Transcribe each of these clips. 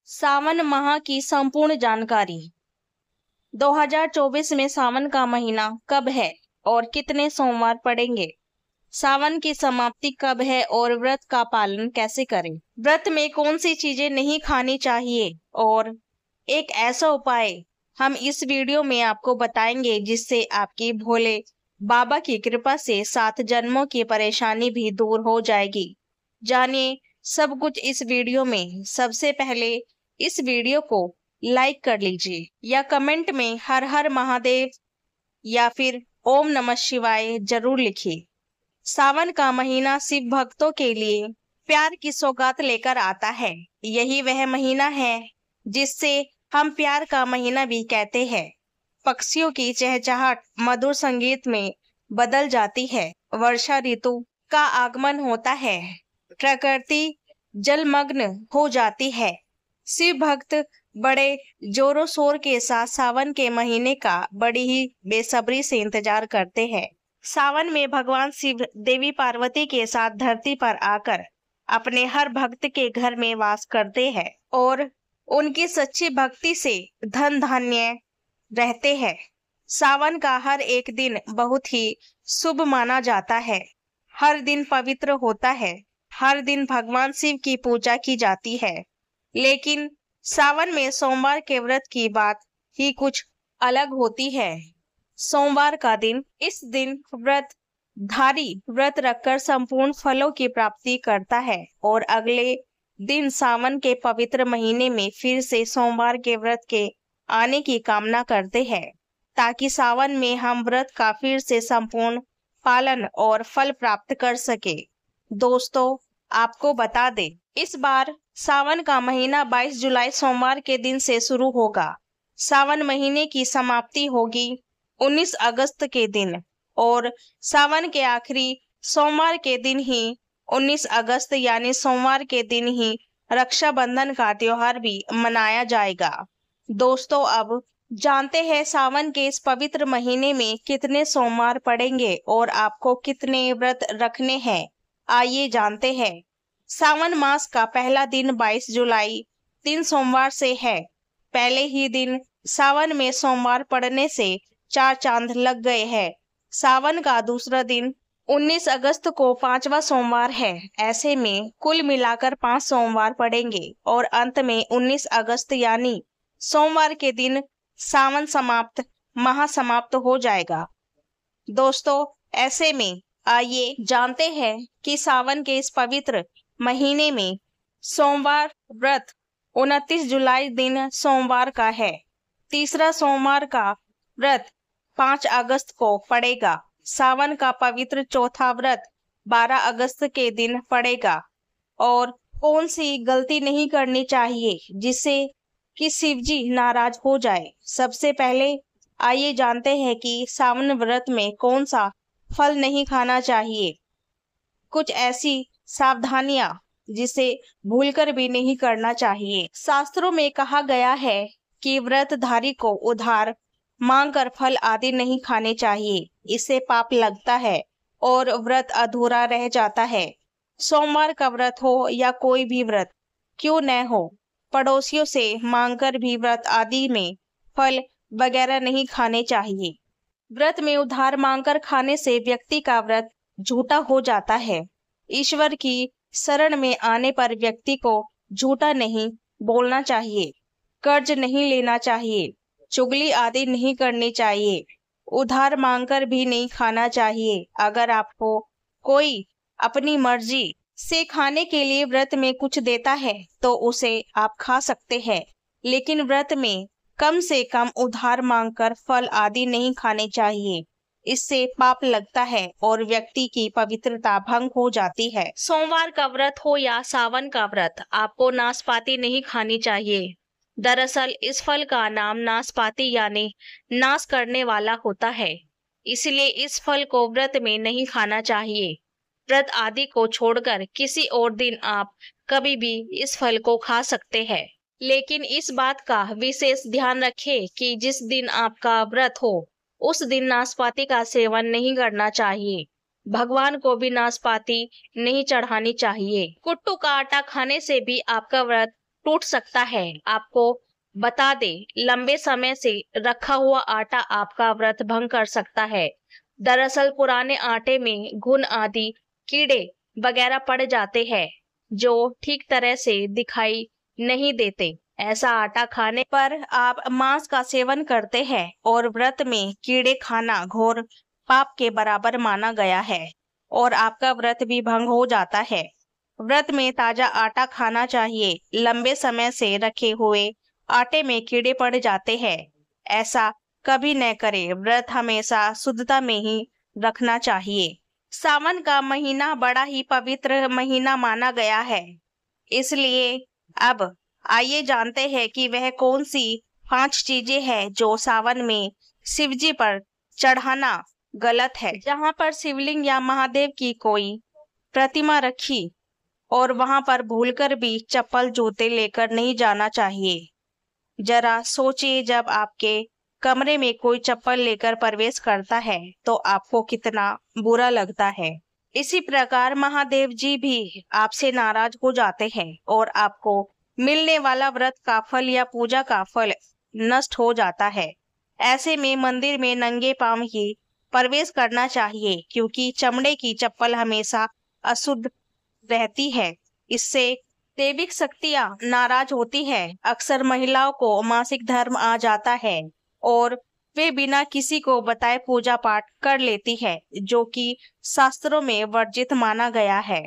सावन माह की संपूर्ण जानकारी। 2024 में सावन का महीना कब है और कितने सोमवार पड़ेंगे? सावन की समाप्ति कब है और व्रत का पालन कैसे करें? व्रत में कौन सी चीजें नहीं खानी चाहिए और एक ऐसा उपाय हम इस वीडियो में आपको बताएंगे जिससे आपकी भोले बाबा की कृपा से 7 जन्मों की परेशानी भी दूर हो जाएगी। जानिए सब कुछ इस वीडियो में। सबसे पहले इस वीडियो को लाइक कर लीजिए या कमेंट में हर हर महादेव या फिर ओम नमः शिवाय जरूर लिखिए। सावन का महीना शिव भक्तों के लिए प्यार की सौगात लेकर आता है। यही वह महीना है जिससे हम प्यार का महीना भी कहते हैं। पक्षियों की चहचहाट मधुर संगीत में बदल जाती है। वर्षा ऋतु का आगमन होता है। प्रकृति जलमग्न हो जाती है। शिव भक्त बड़े जोरों शोर के साथ सावन के महीने का बड़ी ही बेसब्री से इंतजार करते हैं। सावन में भगवान शिव देवी पार्वती के साथ धरती पर आकर अपने हर भक्त के घर में वास करते हैं और उनकी सच्ची भक्ति से धन धान्य रहते हैं। सावन का हर एक दिन बहुत ही शुभ माना जाता है। हर दिन पवित्र होता है। हर दिन भगवान शिव की पूजा की जाती है। लेकिन सावन में सोमवार के व्रत की बात ही कुछ अलग होती है। सोमवार का दिन, इस दिन व्रतधारी व्रत रखकर संपूर्ण फलों की प्राप्ति करता है और अगले दिन सावन के पवित्र महीने में फिर से सोमवार के व्रत के आने की कामना करते हैं ताकि सावन में हम व्रत का फिर से संपूर्ण पालन और फल प्राप्त कर सके। दोस्तों, आपको बता दें, इस बार सावन का महीना 22 जुलाई सोमवार के दिन से शुरू होगा। सावन महीने की समाप्ति होगी 19 अगस्त के दिन और सावन के आखिरी सोमवार के दिन ही 19 अगस्त यानी सोमवार के दिन ही रक्षाबंधन का त्योहार भी मनाया जाएगा। दोस्तों, अब जानते हैं सावन के इस पवित्र महीने में कितने सोमवार पड़ेंगे और आपको कितने व्रत रखने हैं। आइए जानते हैं। सावन मास का पहला दिन 22 जुलाई 3 सोमवार से है। पहले ही दिन सावन में सोमवार पड़ने से 4 चांद लग गए हैं। सावन का दूसरा दिन 19 अगस्त को 5वां सोमवार है। ऐसे में कुल मिलाकर 5 सोमवार पड़ेंगे और अंत में 19 अगस्त यानी सोमवार के दिन सावन माह समाप्त हो जाएगा। दोस्तों, ऐसे में आइए जानते हैं कि सावन के इस पवित्र महीने में सोमवार व्रत 29 जुलाई दिन सोमवार का है। तीसरा सोमवार का व्रत 5 अगस्त को पड़ेगा। सावन का पवित्र चौथा व्रत 12 अगस्त के दिन पड़ेगा। और कौन सी गलती नहीं करनी चाहिए जिससे कि शिव जी नाराज हो जाए। सबसे पहले आइए जानते हैं कि सावन व्रत में कौन सा फल नहीं खाना चाहिए। कुछ ऐसी सावधानियां जिसे भूलकर भी नहीं करना चाहिए। शास्त्रों में कहा गया है कि व्रतधारी को उधार मांगकर फल आदि नहीं खाने चाहिए। इससे पाप लगता है और व्रत अधूरा रह जाता है। सोमवार का व्रत हो या कोई भी व्रत क्यों न हो, पड़ोसियों से मांगकर भी व्रत आदि में फल वगैरह नहीं खाने चाहिए। व्रत में उधार मांगकर खाने से व्यक्ति का व्रत झूठा हो जाता है। ईश्वर की शरण में आने पर व्यक्ति को झूठा नहीं बोलना चाहिए, कर्ज नहीं लेना चाहिए, चुगली आदि नहीं करनी चाहिए, उधार मांगकर भी नहीं खाना चाहिए। अगर आपको कोई अपनी मर्जी से खाने के लिए व्रत में कुछ देता है तो उसे आप खा सकते हैं, लेकिन व्रत में कम से कम उधार मांगकर फल आदि नहीं खाने चाहिए। इससे पाप लगता है और व्यक्ति की पवित्रता भंग हो जाती है। सोमवार का व्रत हो या सावन का व्रत, आपको नाशपाती नहीं खानी चाहिए। दरअसल इस फल का नाम नाशपाती यानी नाश करने वाला होता है, इसलिए इस फल को व्रत में नहीं खाना चाहिए। व्रत आदि को छोड़कर किसी और दिन आप कभी भी इस फल को खा सकते हैं, लेकिन इस बात का विशेष ध्यान रखें कि जिस दिन आपका व्रत हो उस दिन नाशपाती का सेवन नहीं करना चाहिए। भगवान को भी नाशपाती नहीं चढ़ानी चाहिए। कुट्टू का आटा खाने से भी आपका व्रत टूट सकता है। आपको बता दे, लंबे समय से रखा हुआ आटा आपका व्रत भंग कर सकता है। दरअसल पुराने आटे में घुन आदि कीड़े वगैरह पड़ जाते हैं जो ठीक तरह से दिखाई नहीं देते। ऐसा आटा खाने पर आप मांस का सेवन करते हैं और व्रत में कीड़े खाना घोर पाप के बराबर माना गया है और आपका व्रत भी भंग हो जाता है। व्रत में ताजा आटा खाना चाहिए। लंबे समय से रखे हुए आटे में कीड़े पड़ जाते हैं, ऐसा कभी न करें। व्रत हमेशा शुद्धता में ही रखना चाहिए। सावन का महीना बड़ा ही पवित्र महीना माना गया है, इसलिए अब आइए जानते हैं कि वह कौन सी 5 चीजें हैं जो सावन में शिवजी पर चढ़ाना गलत है। जहाँ पर शिवलिंग या महादेव की कोई प्रतिमा रखी और वहां पर भूलकर भी चप्पल जूते लेकर नहीं जाना चाहिए। जरा सोचिए, जब आपके कमरे में कोई चप्पल लेकर प्रवेश करता है तो आपको कितना बुरा लगता है। इसी प्रकार महादेव जी भी आपसे नाराज हो जाते हैं और आपको मिलने वाला व्रत का फल या पूजा का फल नष्ट हो जाता है। ऐसे में मंदिर में नंगे पांव ही प्रवेश करना चाहिए, क्योंकि चमड़े की चप्पल हमेशा अशुद्ध रहती है। इससे दैविक शक्तियां नाराज होती है। अक्सर महिलाओं को मासिक धर्म आ जाता है और वे बिना किसी को बताए पूजा पाठ कर लेती है, जो कि शास्त्रों में वर्जित माना गया है।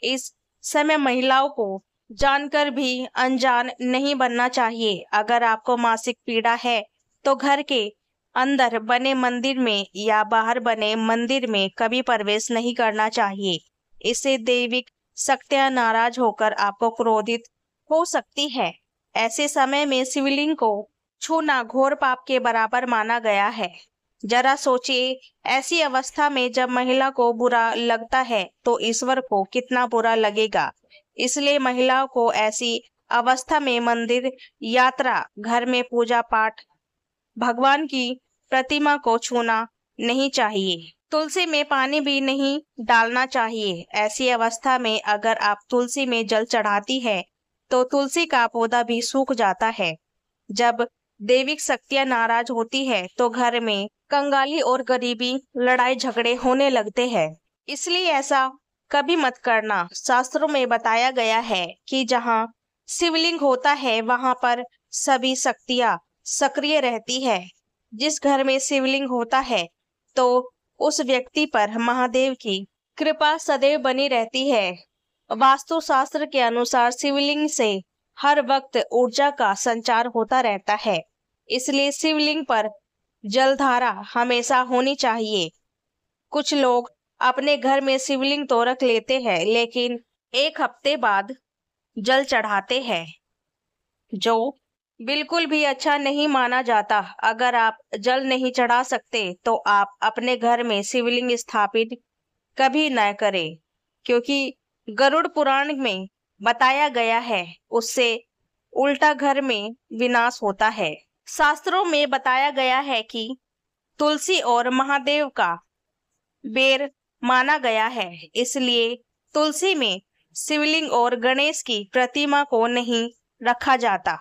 इस समय महिलाओं को जानकर भी अनजान नहीं बनना चाहिए। अगर आपको मासिक पीड़ा है तो घर के अंदर बने मंदिर में या बाहर बने मंदिर में कभी प्रवेश नहीं करना चाहिए। इससे दैविक शक्तियां नाराज होकर आपको क्रोधित हो सकती है। ऐसे समय में शिवलिंग को छूना घोर पाप के बराबर माना गया है। जरा सोचिए, ऐसी अवस्था में जब महिला को बुरा लगता है तो ईश्वर को कितना बुरा लगेगा। इसलिए महिलाओं को ऐसी अवस्था में मंदिर, यात्रा, घर में पूजा पाठ, भगवान की प्रतिमा को छूना नहीं चाहिए। तुलसी में पानी भी नहीं डालना चाहिए। ऐसी अवस्था में अगर आप तुलसी में जल चढ़ाती है तो तुलसी का पौधा भी सूख जाता है। जब दैविक शक्तियां नाराज होती है तो घर में कंगाली और गरीबी, लड़ाई झगड़े होने लगते हैं। इसलिए ऐसा कभी मत करना। शास्त्रों में बताया गया है कि जहाँ शिवलिंग होता है वहां पर सभी शक्तियां सक्रिय रहती है। जिस घर में शिवलिंग होता है तो उस व्यक्ति पर महादेव की कृपा सदैव बनी रहती है। वास्तुशास्त्र के अनुसार शिवलिंग से हर वक्त ऊर्जा का संचार होता रहता है, इसलिए शिवलिंग पर जलधारा हमेशा होनी चाहिए। कुछ लोग अपने घर में शिवलिंग तो रख लेते हैं, लेकिन 1 हफ्ते बाद जल चढ़ाते हैं, जो बिल्कुल भी अच्छा नहीं माना जाता। अगर आप जल नहीं चढ़ा सकते तो आप अपने घर में शिवलिंग स्थापित कभी न करें, क्योंकि गरुड़ पुराण में बताया गया है उससे उल्टा घर में विनाश होता है। शास्त्रों में बताया गया है कि तुलसी और महादेव का बेर माना गया है, इसलिए तुलसी में शिवलिंग और गणेश की प्रतिमा को नहीं रखा जाता।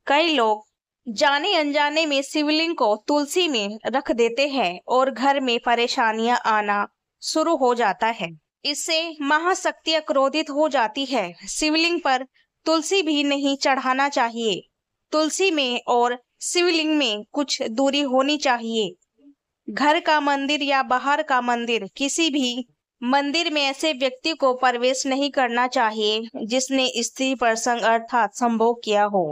कई लोग जाने अनजाने में शिवलिंग को तुलसी में रख देते हैं और घर में परेशानियां आना शुरू हो जाता है। इससे महाशक्तियां क्रोधित हो जाती है। शिवलिंग पर तुलसी भी नहीं चढ़ाना चाहिए। तुलसी में और शिवलिंग में कुछ दूरी होनी चाहिए। घर का मंदिर या बाहर का मंदिर, किसी भी मंदिर में ऐसे व्यक्ति को प्रवेश नहीं करना चाहिए जिसने स्त्री प्रसंग अर्थात संभोग किया हो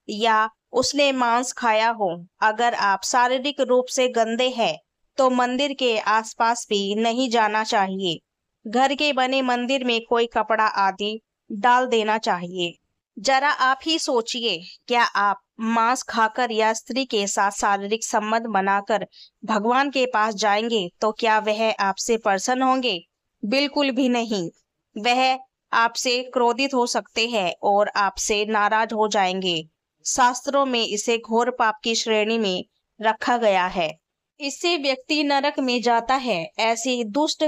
या उसने मांस खाया हो। अगर आप शारीरिक रूप से गंदे हैं तो मंदिर के आसपास भी नहीं जाना चाहिए। घर के बने मंदिर में कोई कपड़ा आदि डाल देना चाहिए। जरा आप ही सोचिए, क्या आप मांस खाकर या स्त्री के साथ शारीरिक संबंध बनाकर भगवान के पास जाएंगे तो क्या वह आपसे प्रसन्न होंगे? बिल्कुल भी नहीं। वह आपसे क्रोधित हो सकते हैं और आपसे नाराज हो जाएंगे। शास्त्रों में इसे घोर पाप की श्रेणी में रखा गया है। इससे व्यक्ति नरक में जाता है। ऐसी दुष्ट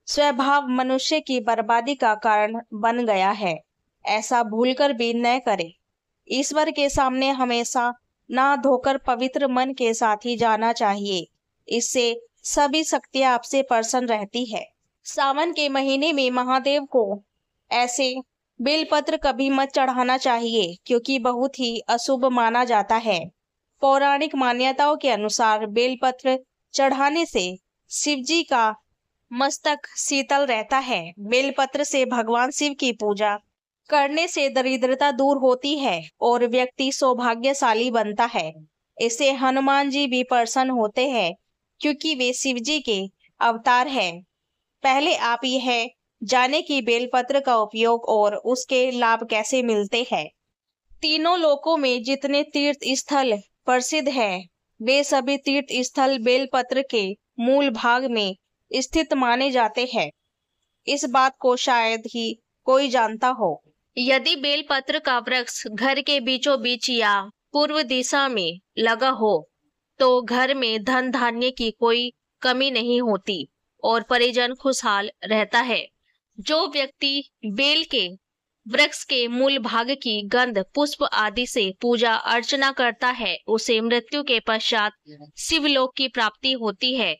स्वभाव मनुष्य की बर्बादी का कारण बन गया है। ऐसा भूलकर भी न करें। ईश्वर के सामने हमेशा ना धोकर पवित्र मन के साथ ही जाना चाहिए। इससे सभी शक्तियां आपसे प्रसन्न रहती है। सावन के महीने में महादेव को ऐसे बेलपत्र कभी मत चढ़ाना चाहिए, क्योंकि बहुत ही अशुभ माना जाता है। पौराणिक मान्यताओं के अनुसार बेलपत्र चढ़ाने से शिवजी का मस्तक शीतल रहता है। बेलपत्र से भगवान शिव की पूजा करने से दरिद्रता दूर होती है और व्यक्ति सौभाग्यशाली बनता है। इससे हनुमान जी भी प्रसन्न होते हैं, क्योंकि वे शिव जी के अवतार हैं। पहले आप यह जाने कि बेलपत्र का उपयोग और उसके लाभ कैसे मिलते हैं। तीनों लोकों में जितने तीर्थ स्थल प्रसिद्ध हैं, वे सभी तीर्थ स्थल बेलपत्र के मूल भाग में स्थित माने जाते हैं। इस बात को शायद ही कोई जानता हो। यदि बेलपत्र का वृक्ष घर के बीचों बीच या पूर्व दिशा में लगा हो तो घर में धन धान्य की कोई कमी नहीं होती और परिजन खुशहाल रहता है। जो व्यक्ति बेल के वृक्ष के मूल भाग की गंध पुष्प आदि से पूजा अर्चना करता है, उसे मृत्यु के पश्चात शिवलोक की प्राप्ति होती है।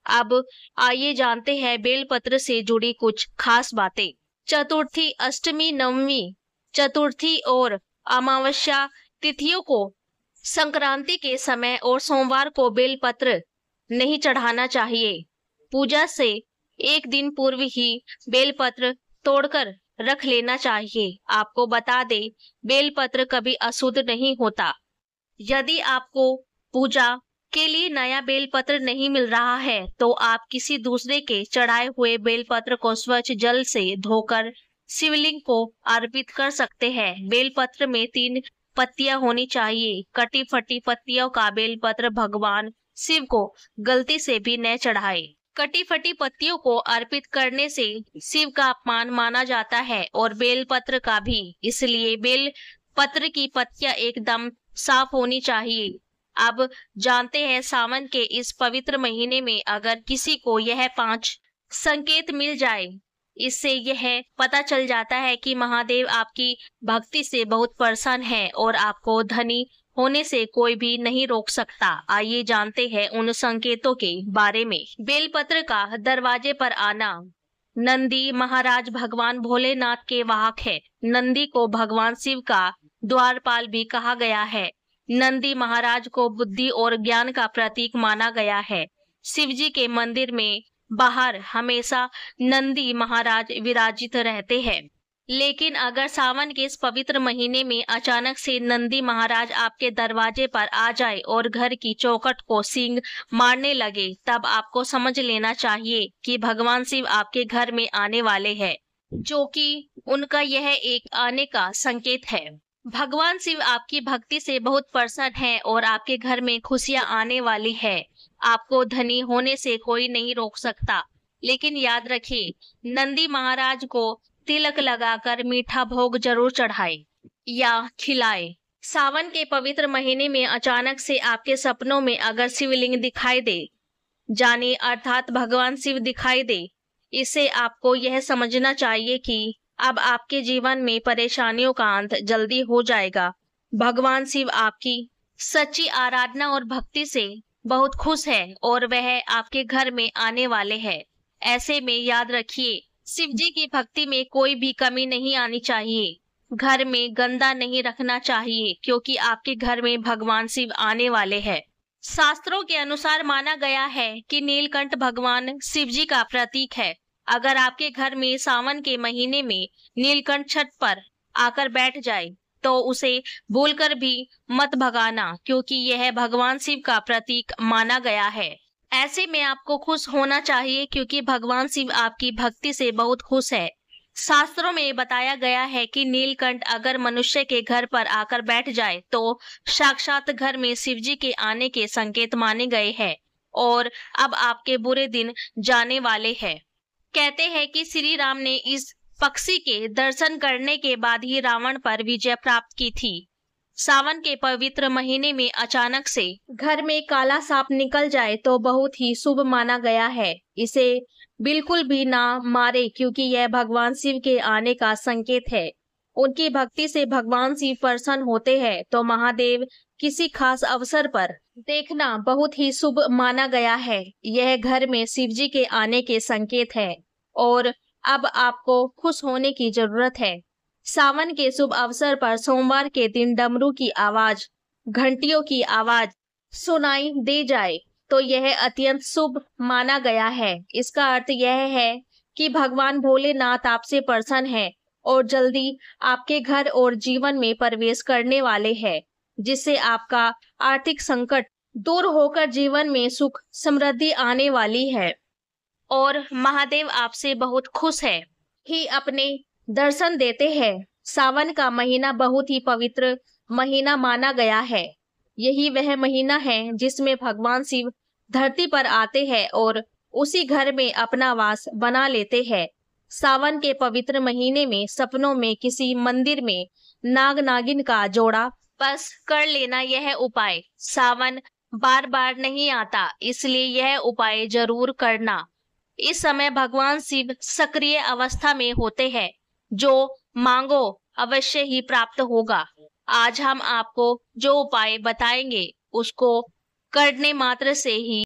अब आइए जानते हैं बेलपत्र से जुड़ी कुछ खास बातें। चतुर्थी, अष्टमी, नवमी, चतुर्थी और अमावस्या तिथियों को, संक्रांति के समय और सोमवार को बेलपत्र नहीं चढ़ाना चाहिए। पूजा से एक दिन पूर्व ही बेलपत्र तोड़कर रख लेना चाहिए। आपको बता दें, बेलपत्र कभी अशुद्ध नहीं होता। यदि आपको पूजा के लिए नया बेलपत्र नहीं मिल रहा है तो आप किसी दूसरे के चढ़ाए हुए बेलपत्र को स्वच्छ जल से धोकर शिवलिंग को अर्पित कर सकते हैं। बेलपत्र में 3 पत्तियां होनी चाहिए। कटी फटी पत्तियों का बेलपत्र भगवान शिव को गलती से भी न चढ़ाए। कटी फटी पत्तियों को अर्पित करने से शिव का अपमान माना जाता है और बेलपत्र का भी। इसलिए बेलपत्र की पत्तियां एकदम साफ होनी चाहिए। अब जानते हैं सावन के इस पवित्र महीने में अगर किसी को यह 5 संकेत मिल जाए, इससे यह पता चल जाता है कि महादेव आपकी भक्ति से बहुत प्रसन्न है और आपको धनी होने से कोई भी नहीं रोक सकता। आइए जानते हैं उन संकेतों के बारे में। बेलपत्र का दरवाजे पर आना। नंदी महाराज भगवान भोलेनाथ के वाहक है। नंदी को भगवान शिव का द्वारपाल भी कहा गया है। नंदी महाराज को बुद्धि और ज्ञान का प्रतीक माना गया है। शिवजी के मंदिर में बाहर हमेशा नंदी महाराज विराजित रहते हैं। लेकिन अगर सावन के इस पवित्र महीने में अचानक से नंदी महाराज आपके दरवाजे पर आ जाए और घर की चौखट को सींग मारने लगे, तब आपको समझ लेना चाहिए कि भगवान शिव आपके घर में आने वाले हैं, जो कि उनका यह एक आने का संकेत है। भगवान शिव आपकी भक्ति से बहुत प्रसन्न है और आपके घर में खुशियां आने वाली है। आपको धनी होने से कोई नहीं रोक सकता। लेकिन याद रखिए, नंदी महाराज को तिलक लगाकर मीठा भोग जरूर चढ़ाए या खिलाए। सावन के पवित्र महीने में अचानक से आपके सपनों में अगर शिवलिंग दिखाई दे जाने, अर्थात भगवान शिव दिखाई दे, इससे आपको यह समझना चाहिए कि अब आपके जीवन में परेशानियों का अंत जल्दी हो जाएगा। भगवान शिव आपकी सच्ची आराधना और भक्ति से बहुत खुश है और वह आपके घर में आने वाले हैं। ऐसे में याद रखिए, शिव जी की भक्ति में कोई भी कमी नहीं आनी चाहिए। घर में गंदा नहीं रखना चाहिए, क्योंकि आपके घर में भगवान शिव आने वाले हैं। शास्त्रों के अनुसार माना गया है कि नीलकंठ भगवान शिव जी का प्रतीक है। अगर आपके घर में सावन के महीने में नीलकंठ छत पर आकर बैठ जाए तो उसे भूलकर भी मत भगाना, क्योंकि यह भगवान शिव का प्रतीक माना गया है। ऐसे में आपको खुश होना चाहिए, क्योंकि भगवान शिव आपकी भक्ति से बहुत खुश है। शास्त्रों में बताया गया है कि नीलकंठ अगर मनुष्य के घर पर आकर बैठ जाए तो साक्षात घर में शिवजी के आने के संकेत माने गए हैं और अब आपके बुरे दिन जाने वाले हैं। कहते हैं कि श्री राम ने इस पक्षी के दर्शन करने के बाद ही रावण पर विजय प्राप्त की थी। सावन के पवित्र महीने में अचानक से घर में काला सांप निकल जाए तो बहुत ही शुभ माना गया है। इसे बिल्कुल भी ना मारे, क्योंकि यह भगवान शिव के आने का संकेत है। उनकी भक्ति से भगवान शिव प्रसन्न होते हैं, तो महादेव किसी खास अवसर पर देखना बहुत ही शुभ माना गया है। यह घर में शिव जी के आने के संकेत है और अब आपको खुश होने की जरूरत है। सावन के शुभ अवसर पर सोमवार के दिन डमरू की आवाज, घंटियों की आवाज सुनाई दे जाए तो यह अत्यंत शुभ माना गया है। इसका अर्थ यह है कि भगवान भोलेनाथ आपसे प्रसन्न है और जल्दी आपके घर और जीवन में प्रवेश करने वाले हैं, जिससे आपका आर्थिक संकट दूर होकर जीवन में सुख समृद्धि आने वाली है और महादेव आपसे बहुत खुश है ही अपने दर्शन देते हैं। सावन का महीना बहुत ही पवित्र महीना माना गया है। यही वह महीना है जिसमें भगवान शिव धरती पर आते हैं और उसी घर में अपना वास बना लेते हैं। सावन के पवित्र महीने में सपनों में किसी मंदिर में नाग नागिन का जोड़ा बस कर लेना। यह उपाय सावन बार बार नहीं आता, इसलिए यह उपाय जरूर करना। इस समय भगवान शिव सक्रिय अवस्था में होते हैं। जो मांगो अवश्य ही प्राप्त होगा। आज हम आपको जो उपाय बताएंगे उसको करने मात्र से ही